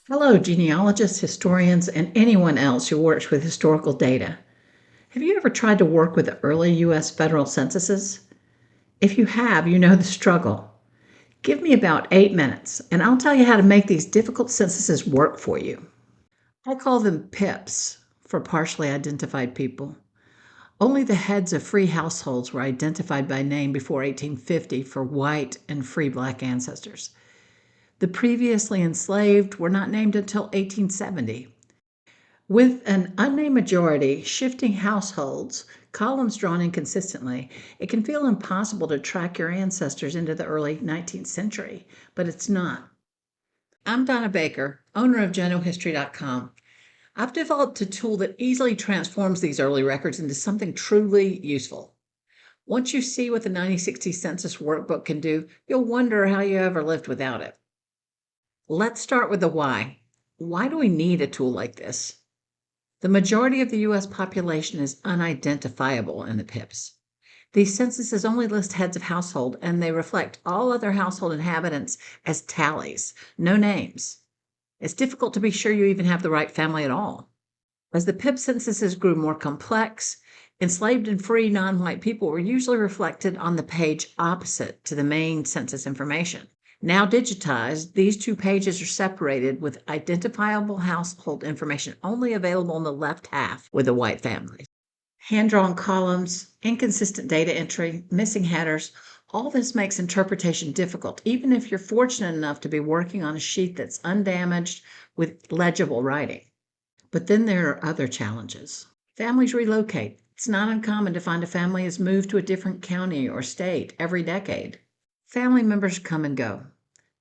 Hello, genealogists, historians, and anyone else who works with historical data. Have you ever tried to work with the early U.S. federal censuses? If you have, you know the struggle. Give me about 8 minutes, and I'll tell you how to make these difficult censuses work for you. I call them PIPs for partially identified people. Only the heads of free households were identified by name before 1850 for white and free black ancestors. The previously enslaved were not named until 1870. With an unnamed majority, shifting households, columns drawn inconsistently, it can feel impossible to track your ancestors into the early 19th century, but it's not. I'm Donna Baker, owner of GENOHISTORY.com. I've developed a tool that easily transforms these early records into something truly useful. Once you see what the 1960 Census Workbook can do, you'll wonder how you ever lived without it. Let's start with the why. Why do we need a tool like this? The majority of the U.S. population is unidentifiable in the PIPs. These censuses only list heads of household, and they reflect all other household inhabitants as tallies, no names. It's difficult to be sure you even have the right family at all. As the PIP censuses grew more complex, enslaved and free non-white people were usually reflected on the page opposite to the main census information. Now digitized, these two pages are separated with identifiable household information only available in the left half with the white families. Hand-drawn columns, inconsistent data entry, missing headers, all this makes interpretation difficult, even if you're fortunate enough to be working on a sheet that's undamaged with legible writing. But then there are other challenges. Families relocate. It's not uncommon to find a family has moved to a different county or state every decade. Family members come and go.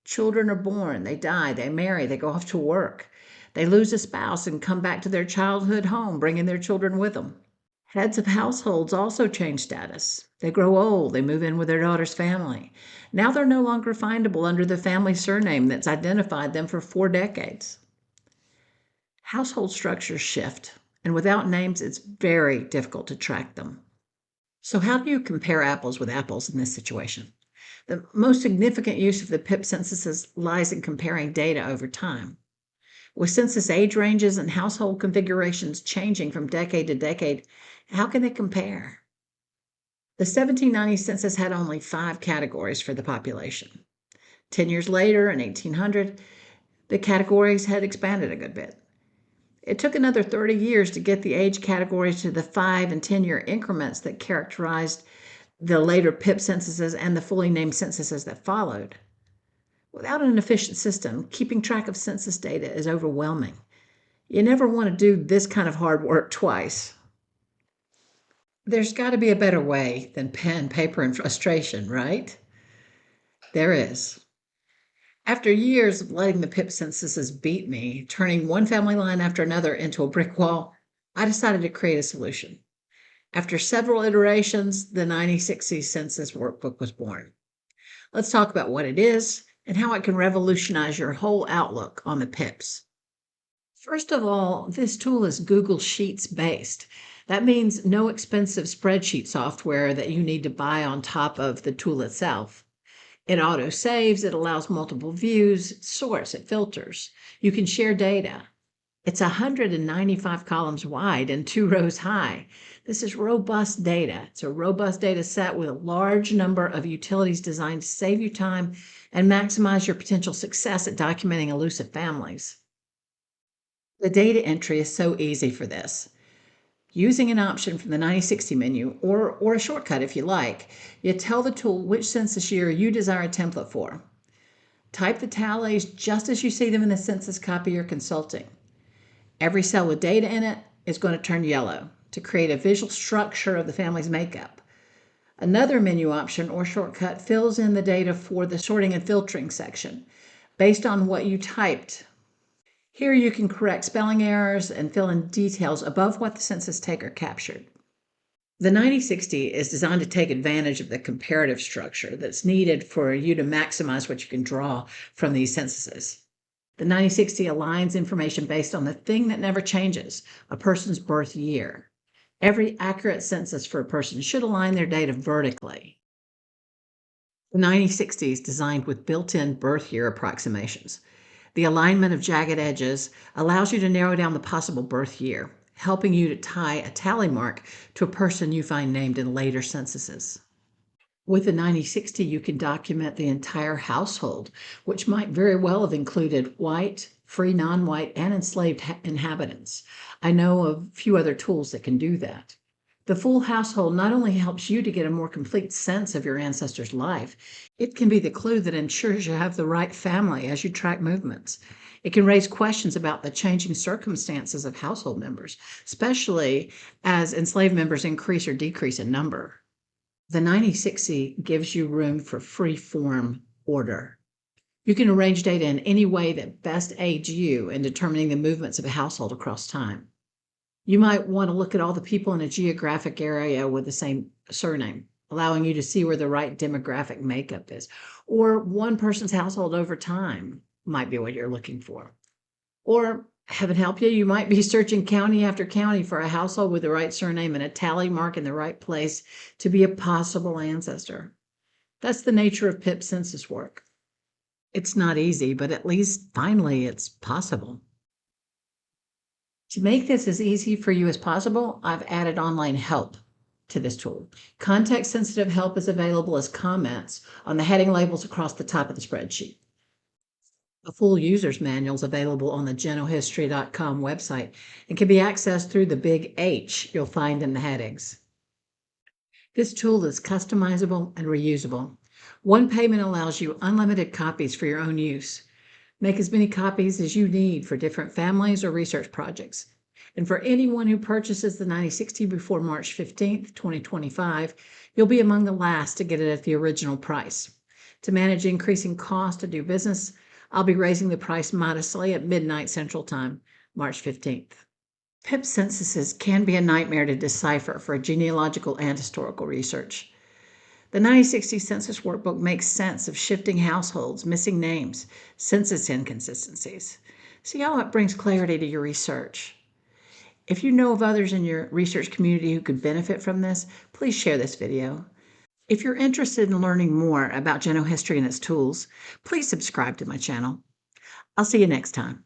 Children are born, they die, they marry, they go off to work. They lose a spouse and come back to their childhood home, bringing their children with them. Heads of households also change status. They grow old, they move in with their daughter's family. Now they're no longer findable under the family surname that's identified them for 4 decades. Household structures shift, and without names, it's very difficult to track them. So how do you compare apples with apples in this situation? The most significant use of the PIP censuses lies in comparing data over time. With census age ranges and household configurations changing from decade to decade, how can they compare? The 1790 census had only 5 categories for the population. 10 years later, in 1800, the categories had expanded a good bit. It took another 30 years to get the age categories to the 5 and 10-year increments that characterized the later PIP censuses and the fully named censuses that followed. Without an efficient system, keeping track of census data is overwhelming. You never want to do this kind of hard work twice. There's got to be a better way than pen, paper, and frustration, right? There is. After years of letting the PIP censuses beat me, turning one family line after another into a brick wall, I decided to create a solution. After several iterations, the 1960 Census Workbook was born. Let's talk about what it is and how it can revolutionize your whole outlook on the PIPs. First of all, this tool is Google Sheets based. That means no expensive spreadsheet software that you need to buy on top of the tool itself. It auto saves, it allows multiple views, it sorts, it filters. You can share data. It's 195 columns wide and 2 rows high. This is robust data. It's a robust data set with a large number of utilities designed to save you time and maximize your potential success at documenting elusive families. The data entry is so easy for this. Using an option from the 1960 menu, or a shortcut if you like, you tell the tool which census year you desire a template for. Type the tallies just as you see them in the census copy you're consulting. Every cell with data in it is going to turn yellow to create a visual structure of the family's makeup. Another menu option or shortcut fills in the data for the sorting and filtering section based on what you typed. Here you can correct spelling errors and fill in details above what the census taker captured. The 9060 is designed to take advantage of the comparative structure that's needed for you to maximize what you can draw from these censuses. The 9060 aligns information based on the thing that never changes, a person's birth year. Every accurate census for a person should align their data vertically. The 9060 is designed with built-in birth year approximations. The alignment of jagged edges allows you to narrow down the possible birth year, helping you to tie a tally mark to a person you find named in later censuses. With the 9060, you can document the entire household, which might very well have included white, free non-white, and enslaved inhabitants. I know of a few other tools that can do that. The full household not only helps you to get a more complete sense of your ancestor's life, it can be the clue that ensures you have the right family as you track movements. It can raise questions about the changing circumstances of household members, especially as enslaved members increase or decrease in number. The 9060 gives you room for free-form order. You can arrange data in any way that best aids you in determining the movements of a household across time. You might want to look at all the people in a geographic area with the same surname, allowing you to see where the right demographic makeup is. Or one person's household over time might be what you're looking for. Or, heaven help you, you might be searching county after county for a household with the right surname and a tally mark in the right place to be a possible ancestor. That's the nature of PIP census work. It's not easy, but at least finally it's possible. To make this as easy for you as possible, I've added online help to this tool. Context-sensitive help is available as comments on the heading labels across the top of the spreadsheet. A full user's manual is available on the genohistory.com website and can be accessed through the big H you'll find in the headings. This tool is customizable and reusable. One payment allows you unlimited copies for your own use. Make as many copies as you need for different families or research projects. And for anyone who purchases the 9060 before March 15th, 2025, you'll be among the last to get it at the original price. To manage increasing cost to do business, I'll be raising the price modestly at midnight Central Time, March 15th. PIP censuses can be a nightmare to decipher for genealogical and historical research. The 9060 Census Workbook makes sense of shifting households, missing names, census inconsistencies. See how it brings clarity to your research. If you know of others in your research community who could benefit from this, please share this video. If you're interested in learning more about GENOHISTORY and its tools, please subscribe to my channel. I'll see you next time.